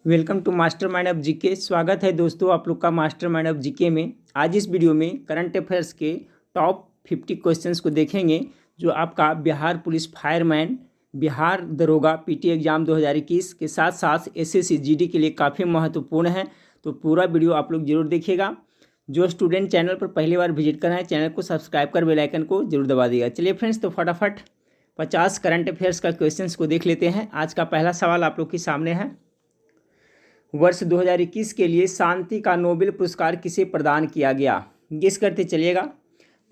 Welcome to master mind of GK. स्वागत है दोस्तों आप लोग का मास्टर माइंड ऑफ जीके में। आज इस वीडियो में करंट अफेयर्स के टॉप 50 क्वेश्चंस को देखेंगे जो आपका बिहार पुलिस फायरमैन, बिहार दरोगा पीटी एग्जाम 2021 के साथ साथ एसएससी जीडी के लिए काफ़ी महत्वपूर्ण है। तो पूरा वीडियो आप लोग जरूर देखिएगा। जो स्टूडेंट चैनल पर पहली बार विजिट कर रहे हैं चैनल को सब्सक्राइब कर बेल आइकन को जरूर दबा दिएगा। चलिए फ्रेंड्स, तो फटाफट 50 करंट अफेयर्स का क्वेश्चंस को देख लेते हैं। आज का पहला सवाल आप लोग के सामने है। वर्ष 2021 के लिए शांति का नोबेल पुरस्कार किसे प्रदान किया गया? गेस करते चलिएगा।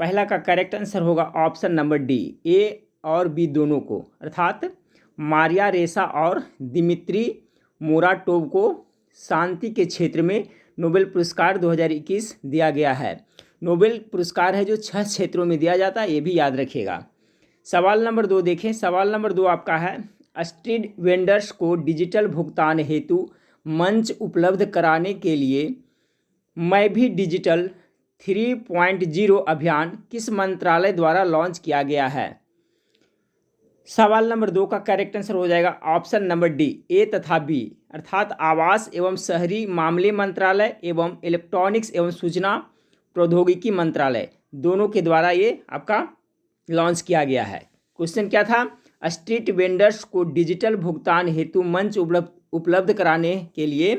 पहला का करेक्ट आंसर होगा ऑप्शन नंबर डी, ए और बी दोनों को, अर्थात मारिया रेसा और दिमित्री मोराटोव को शांति के क्षेत्र में नोबेल पुरस्कार 2021 दिया गया है। नोबेल पुरस्कार है जो 6 क्षेत्रों में दिया जाता है, ये भी याद रखिएगा। सवाल नंबर 2 देखें। सवाल नंबर 2 आपका है, स्ट्रीट वेंडर्स को डिजिटल भुगतान हेतु मंच उपलब्ध कराने के लिए मैं भी डिजिटल 3.0 अभियान किस मंत्रालय द्वारा लॉन्च किया गया है? सवाल नंबर 2 का करेक्ट आंसर हो जाएगा ऑप्शन नंबर डी, ए तथा बी, अर्थात आवास एवं शहरी मामले मंत्रालय एवं इलेक्ट्रॉनिक्स एवं सूचना प्रौद्योगिकी मंत्रालय दोनों के द्वारा ये आपका लॉन्च किया गया है। क्वेश्चन क्या था? स्ट्रीट वेंडर्स को डिजिटल भुगतान हेतु मंच उपलब्ध कराने के लिए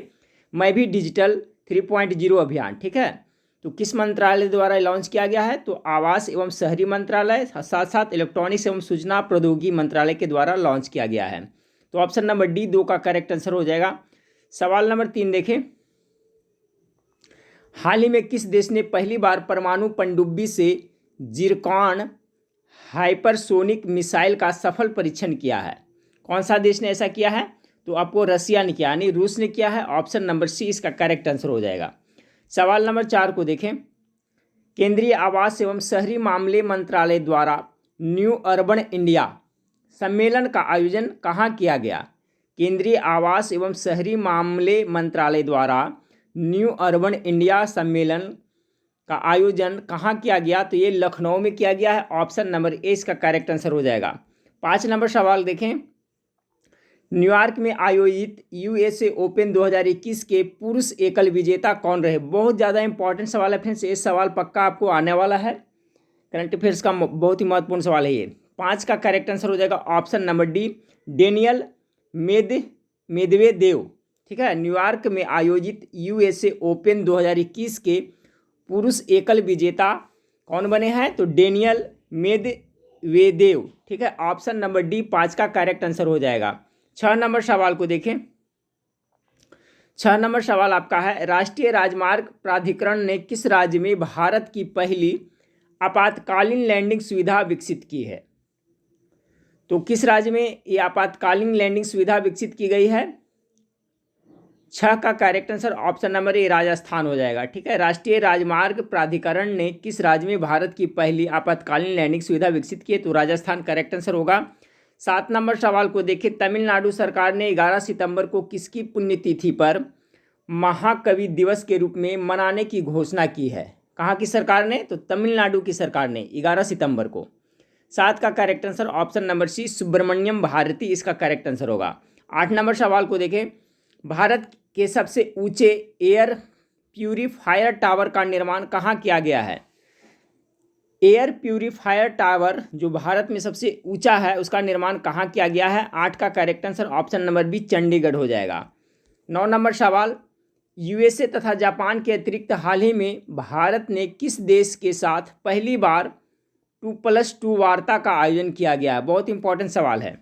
मैं भी डिजिटल 3.0 अभियान, ठीक है, तो किस मंत्रालय द्वारा लॉन्च किया गया है? तो आवास एवं शहरी मंत्रालय, साथ साथ इलेक्ट्रॉनिक्स एवं सूचना प्रौद्योगिकी मंत्रालय के द्वारा लॉन्च किया गया है। तो ऑप्शन नंबर डी 2 का करेक्ट आंसर हो जाएगा। सवाल नंबर 3 देखें। हाल ही में किस देश ने पहली बार परमाणु पनडुब्बी से जिरकॉन हाइपरसोनिक मिसाइल का सफल परीक्षण किया है? कौन सा देश ने ऐसा किया है? तो आपको रसिया ने किया, यानी रूस ने किया है। ऑप्शन नंबर सी इसका करेक्ट आंसर हो जाएगा। सवाल नंबर 4 को देखें। केंद्रीय आवास एवं शहरी मामले मंत्रालय द्वारा न्यू अर्बन इंडिया सम्मेलन का आयोजन कहाँ किया गया? केंद्रीय आवास एवं शहरी मामले मंत्रालय द्वारा न्यू अर्बन इंडिया सम्मेलन का आयोजन कहाँ किया गया? तो ये लखनऊ में किया गया है। ऑप्शन नंबर ए इसका करेक्ट आंसर हो जाएगा। 5 नंबर सवाल देखें। न्यूयॉर्क में आयोजित यूएसए ओपन 2021 के पुरुष एकल विजेता कौन रहे? बहुत ज़्यादा इंपॉर्टेंट सवाल है फ्रेंड्स, ये सवाल पक्का आपको आने वाला है। करंट अफेयर्स का बहुत ही महत्वपूर्ण सवाल है ये। 5 का करेक्ट आंसर हो जाएगा option number D, Daniel Medvedev, ठीक है। न्यूयॉर्क में आयोजित यूएसए ओपन 2021 के पुरुष एकल विजेता कौन बने हैं? तो डेनियल मेदवेदेव, ठीक है। ऑप्शन नंबर डी 5 का करेक्ट आंसर हो जाएगा। 6 नंबर सवाल को देखें। 6 नंबर सवाल आपका है, राष्ट्रीय राजमार्ग प्राधिकरण ने किस राज्य में भारत की पहली आपातकालीन लैंडिंग सुविधा विकसित की है? तो किस राज्य में ये आपातकालीन लैंडिंग सुविधा विकसित की गई है? 6 का करेक्ट आंसर ऑप्शन नंबर ए राजस्थान हो जाएगा, ठीक है। राष्ट्रीय राजमार्ग प्राधिकरण ने किस राज्य में भारत की पहली आपातकालीन लैंडिंग सुविधा विकसित की है? तो राजस्थान करेक्ट आंसर होगा। 7 नंबर सवाल को देखिए। तमिलनाडु सरकार ने 11 सितंबर को किसकी पुण्यतिथि पर महाकवि दिवस के रूप में मनाने की घोषणा की है? कहाँ की सरकार ने? तो तमिलनाडु की सरकार ने 11 सितंबर को। 7 का correct answer option number C Subramaniam Bharati इसका करेक्ट आंसर होगा। 8 नंबर सवाल को देखें। भारत के सबसे ऊंचे एयर प्यूरीफायर टावर का निर्माण कहाँ किया गया है? एयर प्यूरीफायर टावर जो भारत में सबसे ऊंचा है उसका निर्माण कहाँ किया गया है? 8 का correct answer option number B Chandigarh हो जाएगा। 9 नंबर सवाल, यूएसए तथा जापान के अतिरिक्त हाल ही में भारत ने किस देश के साथ पहली बार 2+2 वार्ता का आयोजन किया गया है? बहुत इंपॉर्टेंट सवाल है।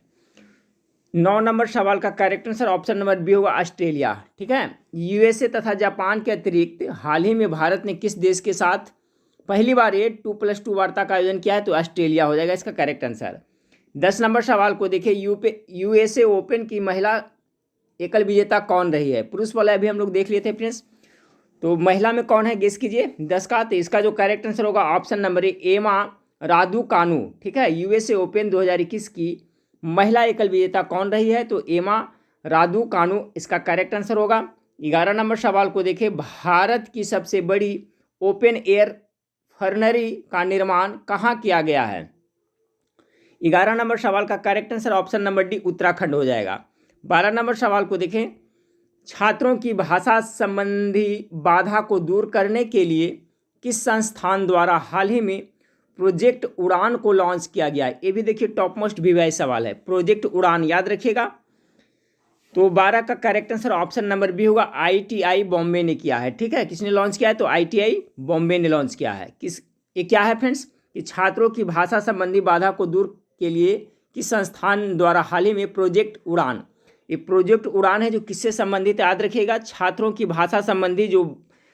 9 नंबर सवाल का correct answer option number B होगा ऑस्ट्रेलिया, ठीक है। यूएसए तथा जापान के अतिरिक्त हाल ही में भारत ने किस देश के साथ पहली बार ये 2+2 वार्ता का आयोजन किया है? तो ऑस्ट्रेलिया हो जाएगा इसका करेक्ट आंसर। 10 नंबर सवाल को देखिए। यूएसए ओपन की महिला एकल विजेता कौन रही है? पुरुष वाला अभी हम लोग देख लिए थे फ्रेंड्स, तो महिला में कौन है गेस कीजिए 10 का। तो इसका जो करेक्ट आंसर होगा ऑप्शन नंबर ए एमा रादुकानु, ठीक है। यूएसए ओपन 2021 की महिला एकल विजेता कौन रही है? तो एमा रादुकानु इसका करेक्ट आंसर होगा। 11 नंबर सवाल को देखिए। भारत की सबसे बड़ी ओपन एयर फर्नरी का निर्माण कहाँ किया गया है? 11 नंबर सवाल का correct answer option number D Uttarakhand हो जाएगा। 12 नंबर सवाल को देखें। छात्रों की भाषा संबंधी बाधा को दूर करने के लिए किस संस्थान द्वारा हाल ही में प्रोजेक्ट उड़ान को लॉन्च किया गया है? ये भी देखिए टॉप मोस्ट वीवाई सवाल है। प्रोजेक्ट उड़ान याद रखिएगा। तो 12 का correct answer option number B होगा, आईटीआई बॉम्बे ने किया है। ठीक है, किसने लॉन्च किया है? तो आईटीआई बॉम्बे ने लॉन्च किया है। ये क्या है फ्रेंड्स कि छात्रों की भाषा संबंधी बाधा को दूर के लिए किस संस्थान द्वारा हाल ही में प्रोजेक्ट उड़ान, ये प्रोजेक्ट उड़ान है जो किससे संबंधित है? याद रखिएगा, छात्रों की भाषा संबंधी जो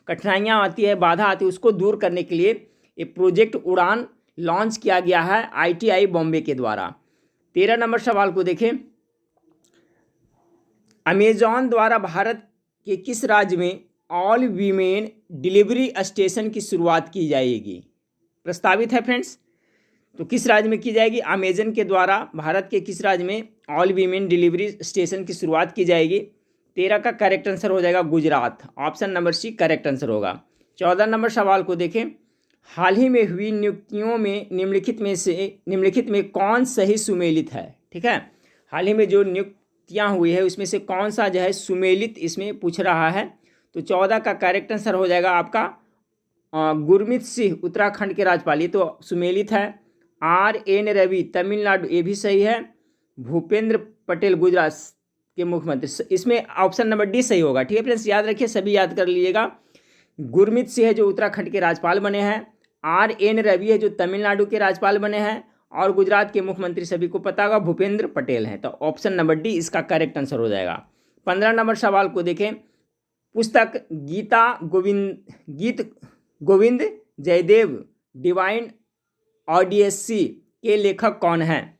कठिनाइयाँ आती है, बाधा आती है, उसको दूर करने के लिए ये प्रोजेक्ट उड़ान लॉन्च किया गया है आईटीआई बॉम्बे के द्वारा। 13 नंबर सवाल को देखें, अमेजॉन द्वारा भारत के किस राज्य में ऑल वीमेन डिलीवरी स्टेशन की शुरुआत की जाएगी? प्रस्तावित है फ्रेंड्स, तो किस राज्य में की जाएगी? अमेजन के द्वारा भारत के किस राज्य में ऑल वीमेन डिलीवरी स्टेशन की शुरुआत की जाएगी? 13 का करेक्ट आंसर हो जाएगा Gujarat, option number C correct answer होगा। 14 नंबर सवाल को देखें, हाल ही में हुई नियुक्तियों में निम्नलिखित में कौन सही सुमेलित है? ठीक है, हाल ही में जो नियुक्तियां हुई है उसमें से कौन सा जो है सुमेलित इसमें पूछ रहा है। तो 14 का करेक्ट आंसर हो जाएगा आपका गुरमीत सिंह उत्तराखंड के राज्यपाल, ये तो सुमेलित है। RN रवि तमिलनाडु, ये भी सही है। भूपेंद्र पटेल गुजरात के मुख्यमंत्री, इसमें ऑप्शन नंबर डी सही होगा। ठीक है फ्रेंड्स, याद रखिए, सभी याद कर लीजिएगा। गुरमीत सिंह है जो उत्तराखंड के राज्यपाल बने हैं, RN रवि है जो तमिलनाडु के राज्यपाल बने हैं, और गुजरात के मुख्यमंत्री सभी को पता होगा भूपेंद्र पटेल हैं। तो ऑप्शन नंबर डी इसका करेक्ट आंसर हो जाएगा। 15 नंबर सवाल को देखें, पुस्तक गीत गोविंद जयदेव डिवाइन ऑडियसी के लेखक कौन हैं?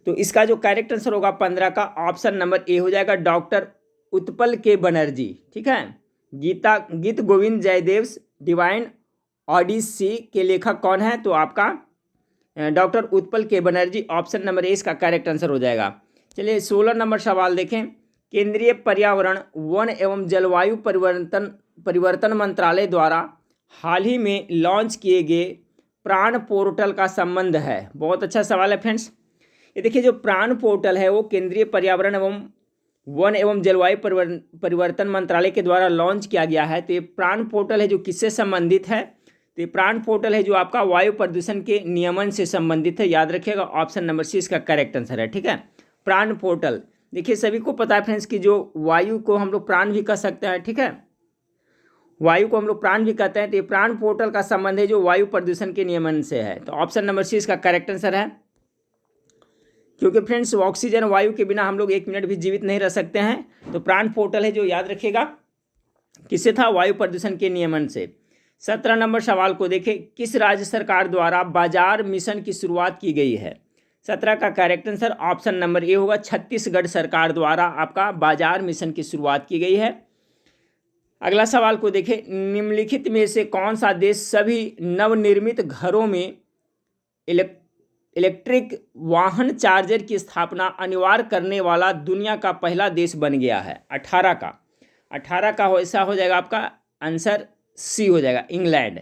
तो इसका जो करेक्ट आंसर होगा 15 का ऑप्शन नंबर ए हो जाएगा, डॉक्टर उत्पल के बनर्जी। ठीक है, गीत गोविंद जयदेव डिवाइन ऑडिसी के लेखक कौन है? तो आपका डॉक्टर उत्पल के बनर्जी, ऑप्शन नंबर ए इसका करेक्ट आंसर हो जाएगा। चलिए 16 नंबर सवाल देखें, केंद्रीय पर्यावरण वन एवं जलवायु परिवर्तन मंत्रालय द्वारा हाल ही में लॉन्च किए गए प्राण पोर्टल का संबंध है? बहुत अच्छा सवाल है फ्रेंड्स। ये देखिए, जो प्राण पोर्टल है वो केंद्रीय पर्यावरण एवं वन एवं जलवायु परिवर्तन मंत्रालय के द्वारा लॉन्च किया गया है। तो ये प्राण पोर्टल है जो किससे संबंधित है? तो ये प्राण पोर्टल है जो आपका वायु प्रदूषण के नियमन से संबंधित है। याद रखिएगा, ऑप्शन नंबर सी इसका करेक्ट आंसर है। ठीक है, प्राण पोर्टल, देखिए सभी को पता है फ्रेंड्स कि जो वायु को हम लोग प्राण भी कह सकते हैं। ठीक है, वायु को हम लोग प्राण भी कहते हैं। तो ये प्राण पोर्टल का संबंध है जो वायु प्रदूषण के नियमन से है। तो ऑप्शन नंबर सी इसका करेक्ट आंसर है, क्योंकि फ्रेंड्स ऑक्सीजन वायु के बिना हम लोग 1 मिनट भी जीवित नहीं रह सकते हैं। तो प्राण पोर्टल है जो, याद रखिएगा, किससे था? वायु प्रदूषण के नियमन से। 17 नंबर सवाल को देखें, किस राज्य सरकार द्वारा बाजार मिशन की शुरुआत की गई है? 17 का करेक्ट आंसर ऑप्शन नंबर ए होगा, छत्तीसगढ़ सरकार द्वारा आपका बाजार मिशन की शुरुआत की गई है। अगला सवाल को देखें, निम्नलिखित में से कौन सा देश सभी नवनिर्मित घरों में इलेक्ट्रिक वाहन चार्जर की स्थापना अनिवार्य करने वाला दुनिया का पहला देश बन गया है? 18 का ऐसा हो जाएगा आपका आंसर सी हो जाएगा, इंग्लैंड।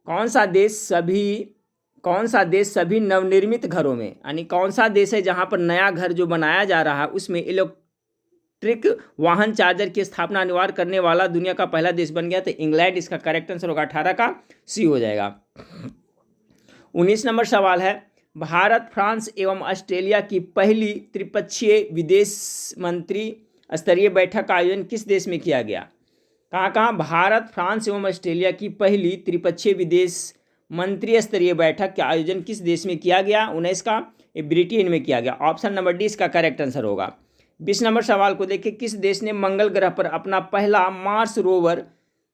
कौन सा देश सभी नवनिर्मित घरों में, यानी कौन सा देश है जहां पर नया घर जो बनाया जा रहा है उसमें इलेक्ट्रिक वाहन चार्जर की स्थापना अनिवार्य करने वाला दुनिया का पहला देश बन गया? तो इंग्लैंड इसका करेक्ट आंसर होगा, 18 का सी हो जाएगा। 19 नंबर सवाल है, भारत, फ्रांस एवं ऑस्ट्रेलिया की पहली त्रिपक्षीय विदेश मंत्री स्तरीय बैठक का आयोजन किस देश में किया गया? कहाँ? भारत, फ्रांस एवं ऑस्ट्रेलिया की पहली त्रिपक्षीय विदेश मंत्री स्तरीय बैठक का आयोजन किस देश में किया गया? 19 का ब्रिटेन में किया गया, ऑप्शन नंबर डी इसका करेक्ट आंसर होगा। 20 नंबर सवाल को देखिए, किस देश ने मंगल ग्रह पर अपना पहला मार्स रोवर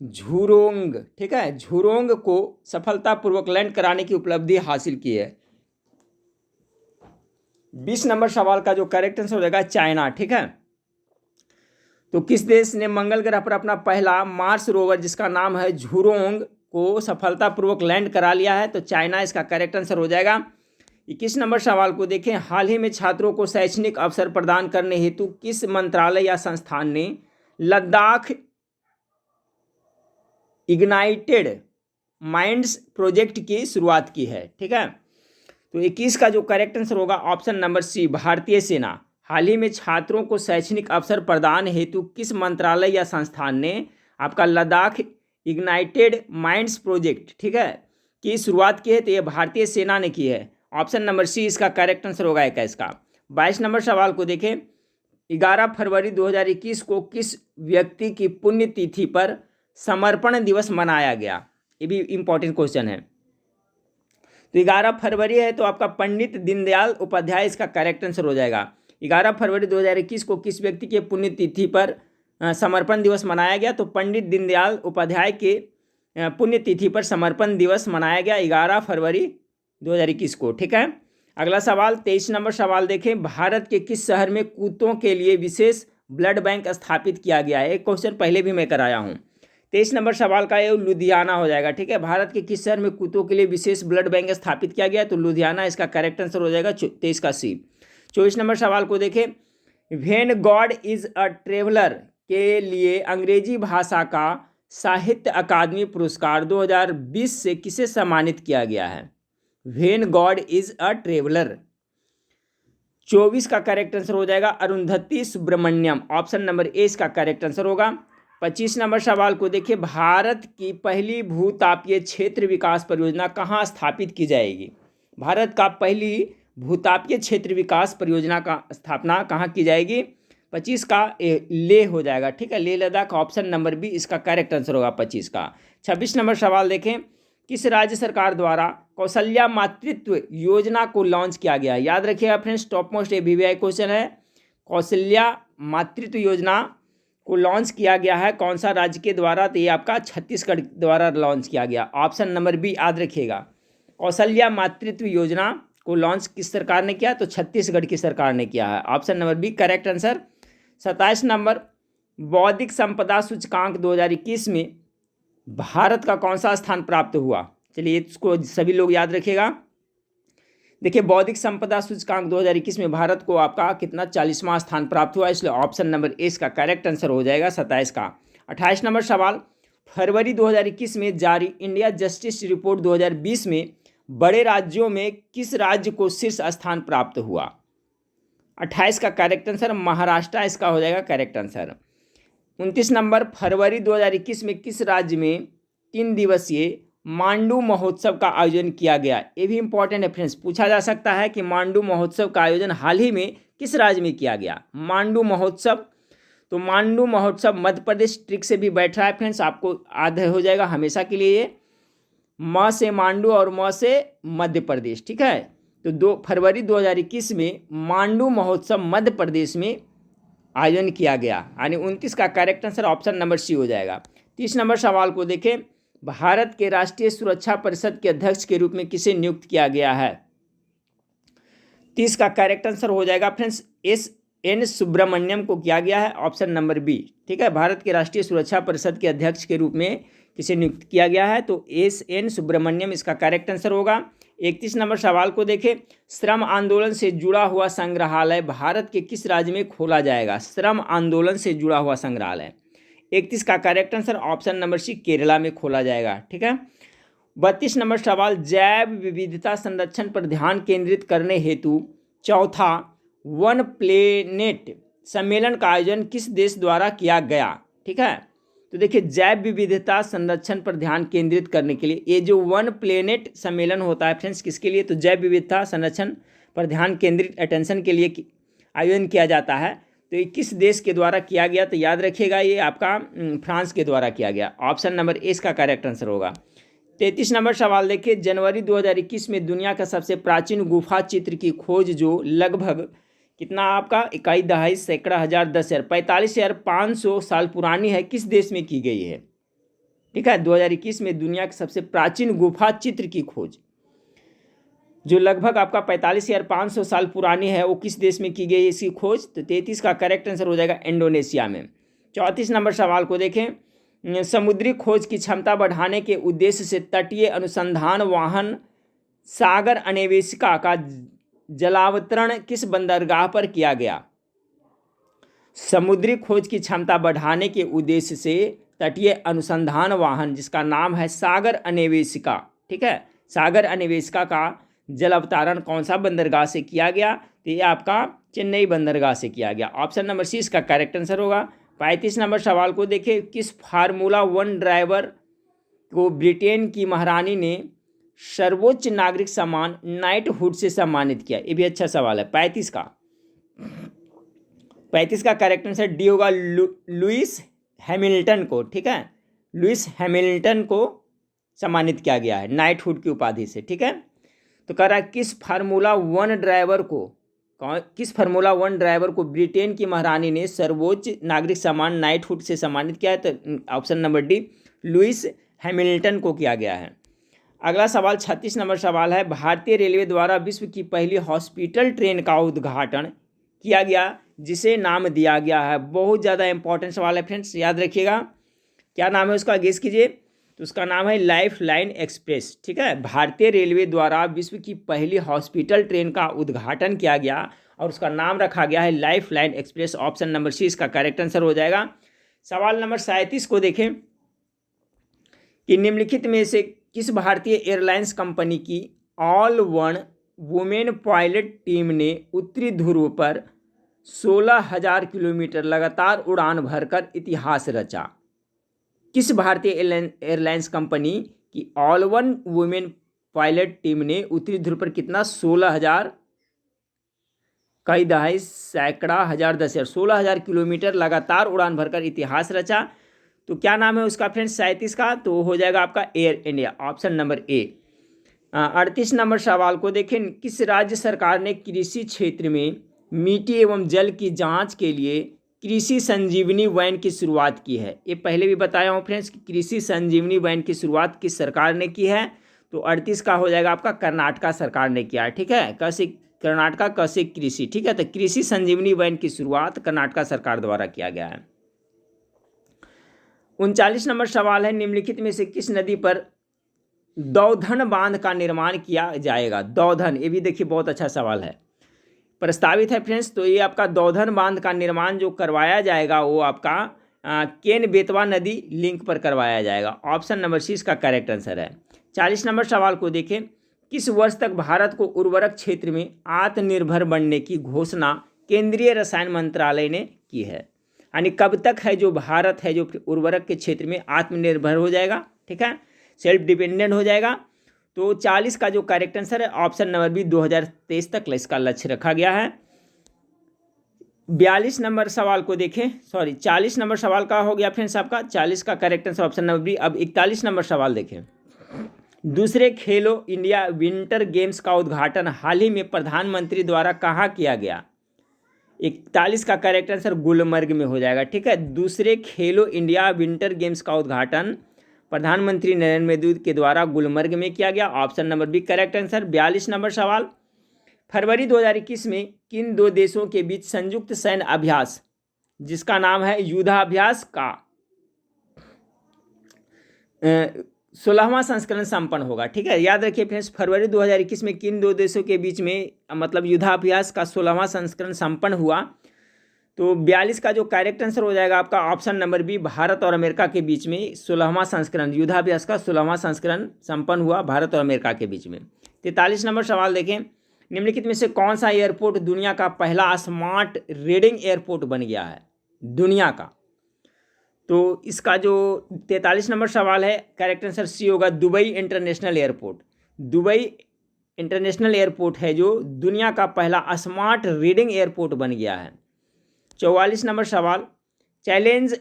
झुरोंग, ठीक है, झुरोंग को सफलतापूर्वक लैंड कराने की उपलब्धि हासिल की है? 20 नंबर सवाल का जो करेक्ट आंसर हो जाएगा चाइना। ठीक है, तो किस देश ने मंगल ग्रह पर अपना पहला मार्स रोवर जिसका नाम है झुरोंग को सफलतापूर्वक लैंड करा लिया है? तो चाइना इसका करेक्ट आंसर हो जाएगा। 21 नंबर सवाल को देखें, हाल ही में छात्रों को शैक्षणिक अवसर प्रदान करने हेतु किस मंत्रालय या संस्थान ने लद्दाख इग्नाइटेड माइंड्स प्रोजेक्ट की शुरुआत की है? ठीक है, तो 21 का जो करेक्ट आंसर होगा ऑप्शन नंबर सी, भारतीय सेना। हाल ही में छात्रों को शैक्षणिक अवसर प्रदान हेतु किस मंत्रालय या संस्थान ने आपका लद्दाख इग्नाइटेड माइंड्स प्रोजेक्ट, ठीक है, की शुरुआत की है? तो ये भारतीय सेना ने की है। ऑप्शन नंबर सी इसका करेक्ट आंसर होगा 21 का। 22 नंबर सवाल को देखें, 11 फरवरी 2021 को किस व्यक्ति की पुण्यतिथि पर समर्पण दिवस मनाया गया? ये भी इंपॉर्टेंट क्वेश्चन है। तो 11 फरवरी है तो आपका पंडित दीनदयाल उपाध्याय इसका करेक्ट आंसर हो जाएगा। 11 फरवरी 2021 को किस व्यक्ति के पुण्यतिथि पर समर्पण दिवस मनाया गया? तो पंडित दीनदयाल उपाध्याय के पुण्यतिथि पर समर्पण दिवस मनाया गया 11 फरवरी 2021 को, ठीक है। अगला सवाल 23 नंबर सवाल देखें, भारत के किस शहर में कुत्तों के लिए विशेष ब्लड बैंक स्थापित किया गया है? एक क्वेश्चन पहले भी मैं कराया हूँ। 23 नंबर सवाल का ये लुधियाना हो जाएगा, ठीक है। भारत के किस शहर में कुत्तों के लिए विशेष ब्लड बैंक स्थापित किया गया? तो लुधियाना इसका करेक्ट आंसर हो जाएगा 23 का सी। 24 नंबर सवाल को देखें, when God is a traveller के लिए अंग्रेजी भाषा का साहित्य अकादमी पुरस्कार 2020 से किसे सम्मानित किया गया है? When God is a traveller. 24 का करेक्ट आंसर हो जाएगा Arundhathi Subramaniam, option number A इसका करेक्ट आंसर होगा। 25 नंबर सवाल को देखिए, भारत की पहली भूतापीय क्षेत्र विकास परियोजना कहाँ स्थापित की जाएगी? भारत का पहली भूतापीय क्षेत्र विकास परियोजना का स्थापना कहाँ की जाएगी? 25 का लेह हो जाएगा, ठीक है, Leh Ladakh, option number B इसका करेक्ट आंसर होगा 25 का। 26 नंबर सवाल देखें, किस राज्य सरकार द्वारा कौशल्या मातृत्व योजना को लॉन्च किया गया? याद रखिएगा friends, top most ABVI question है। कौशल्या मातृत्व योजना को लॉन्च किया गया है कौन सा राज्य के द्वारा? तो ये आपका छत्तीसगढ़ द्वारा लॉन्च किया गया, ऑप्शन नंबर बी याद रखिएगा। कौशल्या मातृत्व योजना को लॉन्च किस सरकार ने किया? तो छत्तीसगढ़ की सरकार ने किया है, option number B correct answer. 27 number, बौद्धिक संपदा सूचकांक 2021 में भारत का कौन सा स्थान प्राप्त हुआ? चलिए इसको सभी लोग याद रखिएगा। देखिए, बौद्धिक संपदा सूचकांक 2021 में भारत को आपका कितना 40वां स्थान प्राप्त हुआ, इसलिए ऑप्शन नंबर ए इसका करेक्ट आंसर हो जाएगा 27 का। 28 नंबर सवाल, फरवरी 2021 में जारी इंडिया जस्टिस रिपोर्ट 2020 में बड़े राज्यों में किस राज्य को शीर्ष स्थान प्राप्त हुआ? 28 का करेक्ट आंसर महाराष्ट्र इसका हो जाएगा करेक्ट आंसर। 29 नंबर, फरवरी 2021 में किस राज्य में 3 दिवसीय मांडू महोत्सव का आयोजन किया गया? ये भी इंपॉर्टेंट है फ्रेंड्स, पूछा जा सकता है कि मांडू महोत्सव का आयोजन हाल ही में किस राज्य में किया गया? मांडू महोत्सव, तो मांडू महोत्सव मध्य प्रदेश, ट्रिक से भी बैठ रहा है फ्रेंड्स, आपको आधा हो जाएगा हमेशा के लिए ये, म से मांडू और म से मध्य प्रदेश, ठीक है। तो 2 फरवरी 2021 में मांडू महोत्सव मध्य प्रदेश में आयोजन किया गया, यानी 29 का correct answer option number C हो जाएगा। 30 नंबर सवाल को देखें, भारत के राष्ट्रीय सुरक्षा परिषद के अध्यक्ष के रूप में किसे नियुक्त किया गया है? 30 का करेक्ट आंसर हो जाएगा फ्रेंड्स SN सुब्रमण्यम को किया गया है, ऑप्शन नंबर बी, ठीक है। भारत के राष्ट्रीय सुरक्षा परिषद के अध्यक्ष के रूप में किसे नियुक्त किया गया है? तो SN सुब्रमण्यम इसका करेक्ट आंसर होगा। 31 नंबर सवाल को देखें, श्रम आंदोलन से जुड़ा हुआ संग्रहालय भारत के किस राज्य में खोला जाएगा? श्रम आंदोलन से जुड़ा हुआ संग्रहालय, 31 का correct answer option number C Kerala में खोला जाएगा, ठीक है। 32 नंबर सवाल, जैव विविधता संरक्षण पर ध्यान केंद्रित करने हेतु चौथा वन प्लेनेट सम्मेलन का आयोजन किस देश द्वारा किया गया? ठीक है, तो देखिए, जैव विविधता संरक्षण पर ध्यान केंद्रित करने के लिए ये जो वन प्लेनेट सम्मेलन होता है फ्रेंड्स, किसके लिए? तो जैव विविधता संरक्षण पर ध्यान केंद्रित अटेंशन के लिए आयोजन किया जाता है। तो ये किस देश के द्वारा किया गया? तो याद रखिएगा ये आपका फ्रांस के द्वारा किया गया, ऑप्शन नंबर ए इसका करेक्ट आंसर होगा। 33 नंबर सवाल देखिए, जनवरी 2021 में दुनिया का सबसे प्राचीन गुफा चित्र की खोज जो लगभग कितना आपका इकाई दहाई सैकड़ा हजार 10,000 45,500 साल पुरानी है, किस देश में की गई है? ठीक है, 2021 में दुनिया की सबसे प्राचीन गुफा चित्र की खोज जो लगभग आपका 45,500 साल पुरानी है, वो किस देश में की गई है इसकी खोज? तो 33 का करेक्ट आंसर हो जाएगा इंडोनेशिया में। 34 नंबर सवाल को देखें, समुद्री खोज की क्षमता बढ़ाने के उद्देश्य से तटीय अनुसंधान वाहन सागर अन्वेषिका का जलावतरण किस बंदरगाह पर किया गया? समुद्री खोज की क्षमता बढ़ाने के उद्देश्य से तटीय अनुसंधान वाहन जिसका नाम है सागर अन्वेषिका, ठीक है, सागर अन्वेषिका का जल अवतरण कौन सा बंदरगाह से किया गया? तो ये आपका चेन्नई बंदरगाह से किया गया। ऑप्शन नंबर सी इसका करेक्ट आंसर होगा। 35 नंबर सवाल को देखिए, किस फार्मूला 1 ड्राइवर को ब्रिटेन की महारानी ने सर्वोच्च नागरिक सम्मान नाइटहुड से सम्मानित किया? ये भी अच्छा सवाल है। 35 का करेक्ट आंसर डी होगा, लुइस हैमिल्टन को। ठीक है, लुइस हैमिल्टन को सम्मानित किया गया है नाइटहुड की उपाधि से। ठीक है, तो कह रहा है किस फार्मूला 1 ड्राइवर को ब्रिटेन की महारानी ने सर्वोच्च नागरिक सम्मान नाइटहुड से सम्मानित किया है? तो option number D, Lewis Hamilton को किया गया है। अगला सवाल 36 नंबर सवाल है, भारतीय रेलवे द्वारा विश्व की पहली हॉस्पिटल ट्रेन का उद्घाटन किया गया जिसे नाम दिया गया है? बहुत ज़्यादा इंपॉर्टेंट सवाल है फ्रेंड्स, याद रखिएगा। क्या नाम है उसका, गेस कीजिए। तो उसका नाम है लाइफ लाइन एक्सप्रेस। ठीक है, भारतीय रेलवे द्वारा विश्व की पहली हॉस्पिटल ट्रेन का उद्घाटन किया गया और उसका नाम रखा गया है lifeline express. Option number C इसका करेक्ट आंसर हो जाएगा। सवाल नंबर 37 को देखें कि निम्नलिखित में से किस भारतीय एयरलाइंस कंपनी की all one women pilot team ने उत्तरी ध्रुव पर 16,000 किलोमीटर लगातार उड़ान भरकर इतिहास रचा? किस भारतीय एयरलाइंस कंपनी की all one women pilot team ने उत्तरी ध्रुव पर कितना, 16,000, कई दहाई, सैकड़ा, हजार, 10,000, 16,000 किलोमीटर लगातार उड़ान भरकर इतिहास रचा? तो क्या नाम है उसका फ्रेंड्स 37 का? तो हो जाएगा आपका एयर इंडिया, ऑप्शन नंबर ए। 38 नंबर सवाल को देखें, किस राज्य सरकार ने कृषि क्षेत्र में मिट्टी एवं जल की जांच के लिए कृषि संजीवनी वैन की शुरुआत की है? ये पहले भी बताया हूँ फ्रेंड्स कि कृषि संजीवनी वैन की शुरुआत किस सरकार ने की है? तो 38 का हो जाएगा आपका कर्नाटका सरकार ने किया है। ठीक है, कैसे कर्नाटका, कैसे कृषि। ठीक है, तो कृषि संजीवनी वैन की शुरुआत कर्नाटका सरकार द्वारा किया गया है। 39 नंबर सवाल है, निम्नलिखित में से किस नदी पर दौधन बांध का निर्माण किया जाएगा? दौधन, ये भी देखिए बहुत अच्छा सवाल है, प्रस्तावित है फ्रेंड्स। तो ये आपका दौधन बांध का निर्माण जो करवाया जाएगा वो आपका केन बेतवा नदी लिंक पर करवाया जाएगा। ऑप्शन नंबर सी इसका करेक्ट आंसर है। 40 नंबर सवाल को देखें, किस वर्ष तक भारत को उर्वरक क्षेत्र में आत्मनिर्भर बनने की घोषणा केंद्रीय रसायन मंत्रालय ने की है? यानी कब तक है जो भारत है जो उर्वरक के क्षेत्र में आत्मनिर्भर हो जाएगा? ठीक है, सेल्फ डिपेंडेंट हो जाएगा। तो 40 का जो करेक्ट आंसर है ऑप्शन नंबर बी, 2023 तक इसका लक्ष्य रखा गया है। 42 नंबर सवाल को देखें, 40 नंबर सवाल का हो गया फ्रेंड्स आपका, 40 का correct answer option number B. अब 41 नंबर सवाल देखें, दूसरे खेलो इंडिया विंटर गेम्स का उद्घाटन हाल ही में प्रधानमंत्री द्वारा कहाँ किया गया? 41 का करेक्ट आंसर गुलमर्ग में हो जाएगा। ठीक है, दूसरे खेलो इंडिया विंटर गेम्स का उद्घाटन प्रधानमंत्री नरेंद्र मोदी के द्वारा गुलमर्ग में किया गया। Option number B correct answer. 42 number सवाल, फरवरी 2021 में किन दो देशों के बीच संयुक्त सैन्य अभ्यास जिसका नाम है युद्धाभ्यास का 16वां संस्करण संपन्न होगा? ठीक है, याद रखिए फ्रेंड्स, फरवरी 2021 में किन दो देशों के बीच में मतलब युद्धाभ्यास का 16वां संस्करण संपन्न हुआ? तो 42 का जो करेक्ट आंसर हो जाएगा आपका ऑप्शन नंबर बी, भारत और अमेरिका के बीच में 16वां संस्करण युद्धाभ्यास का 16वां संस्करण संपन्न हुआ भारत और अमेरिका के बीच में। 43 नंबर सवाल देखें, निम्नलिखित में से कौन सा एयरपोर्ट दुनिया का पहला स्मार्ट रीडिंग एयरपोर्ट बन गया है दुनिया का? तो इसका जो 43 नंबर सवाल है करेक्ट आंसर सी होगा, Dubai international airport. Dubai international airport है जो दुनिया का पहला स्मार्ट रीडिंग एयरपोर्ट बन गया है। 44 नंबर सवाल, चैलेंज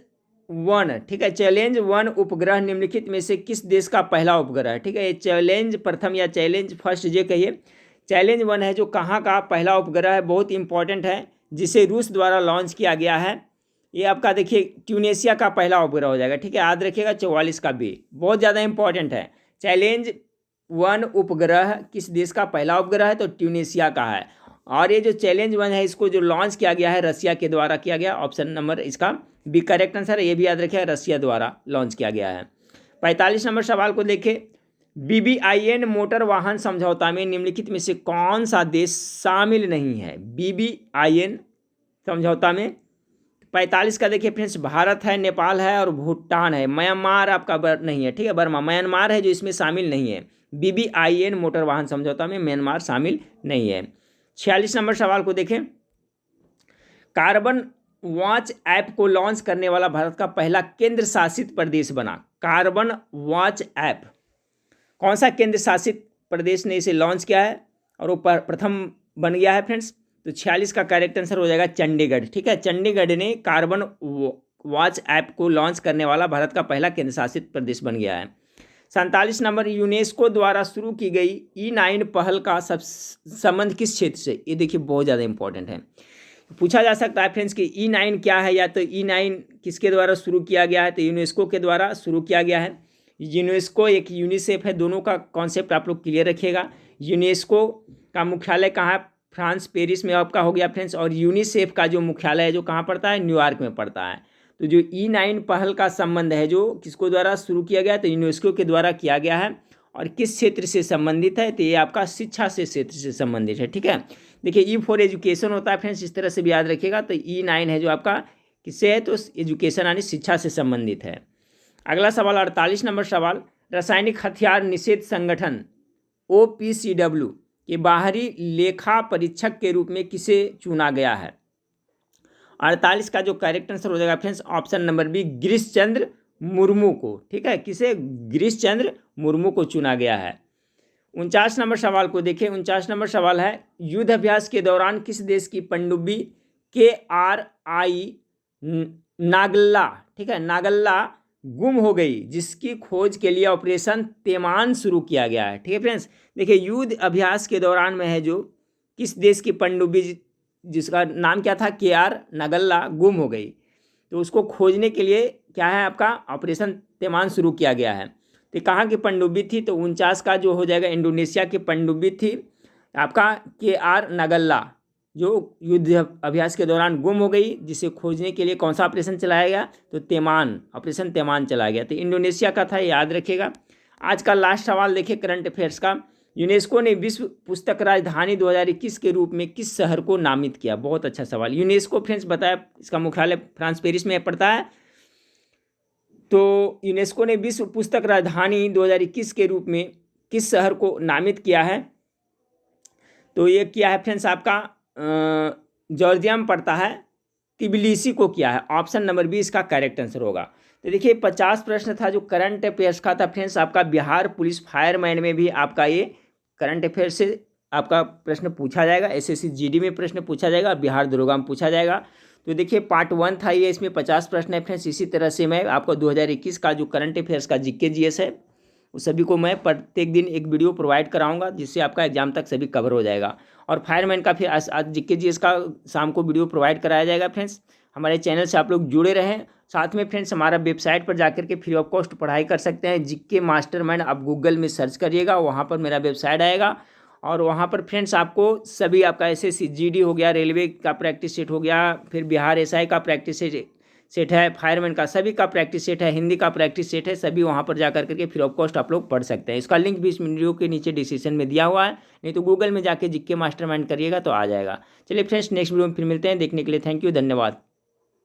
1, ठीक है, चैलेंज 1 उपग्रह निम्नलिखित में से किस देश का पहला उपग्रह है? ठीक है, ये चैलेंज प्रथम या चैलेंज फर्स्ट ये कहिए। चैलेंज 1 है जो कहाँ का पहला उपग्रह है, बहुत इंपॉर्टेंट है, जिसे रूस द्वारा लॉन्च किया गया है। ये आपका देखिए ट्यूनेशिया का पहला उपग्रह हो जाएगा। ठीक है, याद रखिएगा 44 का बी, बहुत ज़्यादा इंपॉर्टेंट है। चैलेंज 1 उपग्रह किस देश का पहला उपग्रह है? तो ट्यूनेशिया का है। और ये जो चैलेंज 1 है इसको जो लॉन्च किया गया है रसिया के द्वारा किया गया। ऑप्शन नंबर इसका बी करेक्ट आंसर है, ये भी याद रखिए रसिया द्वारा लॉन्च किया गया है। 45 नंबर सवाल को देखें, BBIN मोटर वाहन समझौता में निम्नलिखित में से कौन सा देश शामिल नहीं है? BBIN समझौता में 45 का देखिए फ्रेंड्स, भारत है, नेपाल है और भूटान है। म्यांमार आपका नहीं है। ठीक है, बर्मा, म्यांमार है जो इसमें शामिल नहीं है। BBIN मोटर वाहन समझौता में म्यांमार शामिल नहीं है। 46 नंबर सवाल को देखें, कार्बन वॉच ऐप को लॉन्च करने वाला भारत का पहला केंद्र शासित प्रदेश बना। कार्बन वॉच ऐप कौन सा केंद्र शासित प्रदेश ने इसे लॉन्च किया है और वो प्रथम बन गया है फ्रेंड्स? तो 46 का करेक्ट आंसर हो जाएगा चंडीगढ़। ठीक है, चंडीगढ़ ने कार्बन वॉच ऐप को लॉन्च करने वाला भारत का पहला केंद्र शासित प्रदेश बन गया है। 47 नंबर, यूनेस्को द्वारा शुरू की गई E9 पहल का संबंध किस क्षेत्र से? ये देखिए बहुत ज़्यादा इंपॉर्टेंट है, पूछा जा सकता है फ्रेंड्स कि E9 क्या है, या तो E9 किसके द्वारा शुरू किया गया है? तो यूनेस्को के द्वारा शुरू किया गया है। यूनेस्को एक यूनिसेफ है, दोनों का कॉन्सेप्ट आप लोग क्लियर रखिएगा। यूनेस्को का मुख्यालय कहाँ है? फ्रांस पेरिस में आपका हो गया फ्रेंड्स, और यूनिसेफ का जो मुख्यालय है जो कहाँ पड़ता है? न्यूयॉर्क में पड़ता है। तो जो E9 पहल का संबंध है जो किसको द्वारा शुरू किया गया? तो यूनेस्को के द्वारा किया गया है। और किस क्षेत्र से संबंधित है? तो ये आपका शिक्षा से क्षेत्र से संबंधित है। ठीक है, देखिए E फॉर एजुकेशन होता है फ्रेंड्स, इस तरह से भी याद रखिएगा। तो E9 है जो आपका किससे है? तो एजुकेशन यानी शिक्षा से संबंधित है। अगला सवाल 48 नंबर सवाल, रासायनिक हथियार निषेध संगठन OPCW के बाहरी लेखा परीक्षक के रूप में किसे चुना गया है? 48 का जो करेक्ट आंसर हो जाएगा friends option number B, Girish Chandra Murmu को। ठीक है, किसे? गिरीश चंद्र मुर्मू को चुना गया है। 49 नंबर सवाल को देखिए। 49 नंबर सवाल है, युद्ध अभ्यास के दौरान किस देश की पनडुब्बी KRI नागल्ला, ठीक है, नागल्ला गुम हो गई, जिसकी खोज के लिए ऑपरेशन तेमान शुरू किया गया है? ठीक है फ्रेंड्स, देखिए युद्ध अभ्यास के दौरान में है जो किस देश की पनडुब्बी जिसका नाम क्या था? KR नागल्ला गुम हो गई, तो उसको खोजने के लिए क्या है आपका? ऑपरेशन तेमान शुरू किया गया है। तो कहाँ की पनडुब्बी थी? तो 49 का जो हो जाएगा इंडोनेशिया की पनडुब्बी थी आपका KR नागल्ला, जो युद्ध अभ्यास के दौरान गुम हो गई, जिसे खोजने के लिए कौन सा ऑपरेशन चलाया गया? तो तेमान, ऑपरेशन तेमान चलाया गया। तो इंडोनेशिया का था, याद रखिएगा। आज का लास्ट सवाल देखिए करंट अफेयर्स का, यूनेस्को ने विश्व पुस्तक राजधानी 2021 के रूप में किस शहर को नामित किया? बहुत अच्छा सवाल। यूनेस्को फ्रेंड्स बताया इसका मुख्यालय फ्रांस पेरिस में पड़ता है। तो यूनेस्को ने विश्व पुस्तक राजधानी 2021 के रूप में किस शहर को नामित किया है? तो ये किया है फ्रेंड्स आपका जॉर्जिया में पड़ता है, तिबिलिसी को किया है। ऑप्शन नंबर बी इसका करेक्ट आंसर होगा। तो देखिए 50 प्रश्न था जो करंट अफेयर्स का था फ्रेंड्स आपका। बिहार पुलिस फायरमैन में भी आपका ये करंट अफेयर्स से आपका प्रश्न पूछा जाएगा। SSC GD में प्रश्न पूछा जाएगा, बिहार दरोगा में पूछा जाएगा। तो देखिए पार्ट 1 था ये, इसमें 50 प्रश्न है फ्रेंड्स। इसी तरह से मैं आपको 2021 का जो करंट अफेयर्स का GK GS है उस सभी को मैं प्रत्येक दिन एक वीडियो प्रोवाइड कराऊंगा, जिससे आपका एग्जाम तक सभी कवर हो जाएगा। और फायरमैन का फिर आज GK GS का शाम को वीडियो प्रोवाइड कराया जाएगा फ्रेंड्स। हमारे चैनल से आप लोग जुड़े रहें। साथ में फ्रेंड्स हमारा वेबसाइट पर जाकर के फ्री ऑफ कॉस्ट पढ़ाई कर सकते हैं। GK मास्टरमाइंड आप गूगल में सर्च करिएगा, वहाँ पर मेरा वेबसाइट आएगा। और वहाँ पर फ्रेंड्स आपको सभी आपका SSC GD हो गया, रेलवे का प्रैक्टिस सेट हो गया, फिर बिहार SI का प्रैक्टिस सेट है, फायरमैन का सभी का प्रैक्टिस सेट है, हिंदी का प्रैक्टिस सेट है, सभी वहाँ पर जा करके फ्री ऑफ कॉस्ट आप लोग पढ़ सकते हैं। इसका लिंक भी इस वीडियो के नीचे डिस्क्रिप्शन में दिया हुआ है, नहीं तो गूगल में जाके GK मास्टरमाइंड करिएगा तो आ जाएगा। चलिए फ्रेंड्स नेक्स्ट वीडियो में फिर मिलते हैं। देखने के लिए थैंक यू, धन्यवाद।